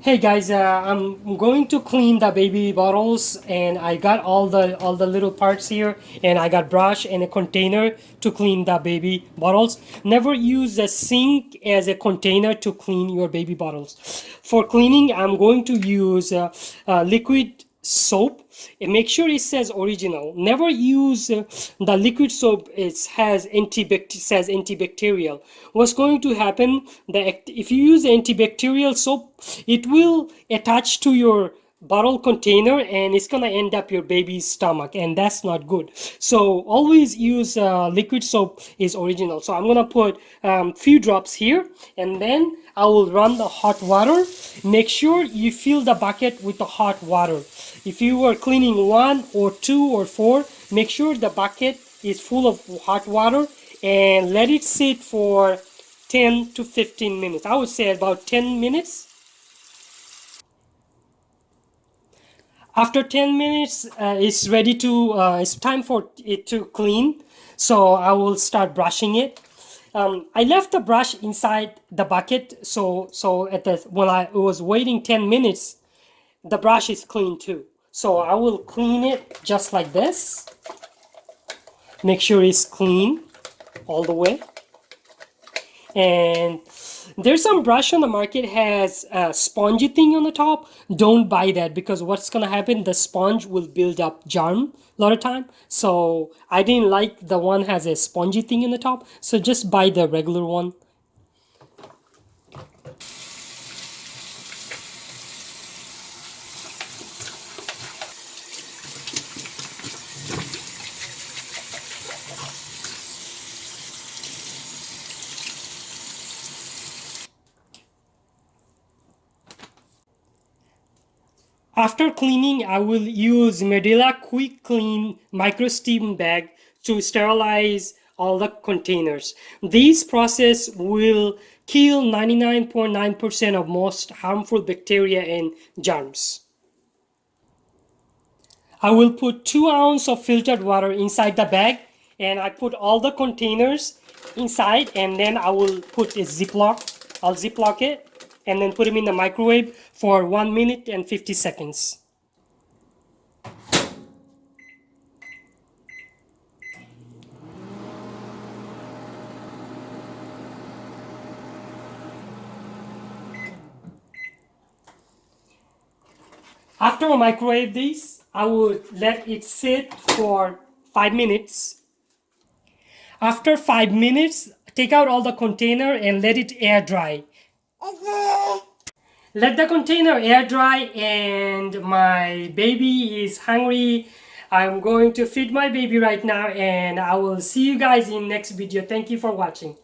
Hey guys, I'm going to clean the baby bottles, and I got all the little parts here, and I got brush and a container to clean the baby bottles. Never use a sink as a container to clean your baby bottles. For cleaning, I'm going to use liquid soap, and make sure it says original. Never use the liquid soap. It has says antibacterial. What's going to happen, that if you use antibacterial soap, it will attach to your bottle container and it's gonna end up your baby's stomach, and that's not good. So always use liquid soap is original. So I'm gonna put few drops here, and then I will run the hot water. Make sure you fill the bucket with the hot water. If you are cleaning one or two or four, make sure the bucket is full of hot water and let it sit for 10 to 15 minutes. I would say about 10 minutes. After 10 minutes, it's time for it to clean. So I will start brushing it. I left the brush inside the bucket. So when I was waiting 10 minutes, the brush is clean too. So I will clean it just like this. Make sure it's clean all the way. And there's some brush on the market has a spongy thing on the top. Don't buy that, because what's gonna happen, the sponge will build up germ a lot of time. So I didn't like the one has a spongy thing in the top, so just buy the regular one. After cleaning, I will use Medela Quick Clean Micro Steam Bag to sterilize all the containers. This process will kill 99.9% of most harmful bacteria and germs. I will put 2 ounces of filtered water inside the bag, and I put all the containers inside, and then I will put a Ziploc. I'll Ziploc it and then put them in the microwave for 1 minute and 50 seconds. After I microwave this, I would let it sit for 5 minutes. After 5 minutes, take out all the container and let it air dry. Let the container air dry, and my baby is hungry. I'm going to feed my baby right now, and I will see you guys in next video. Thank you for watching.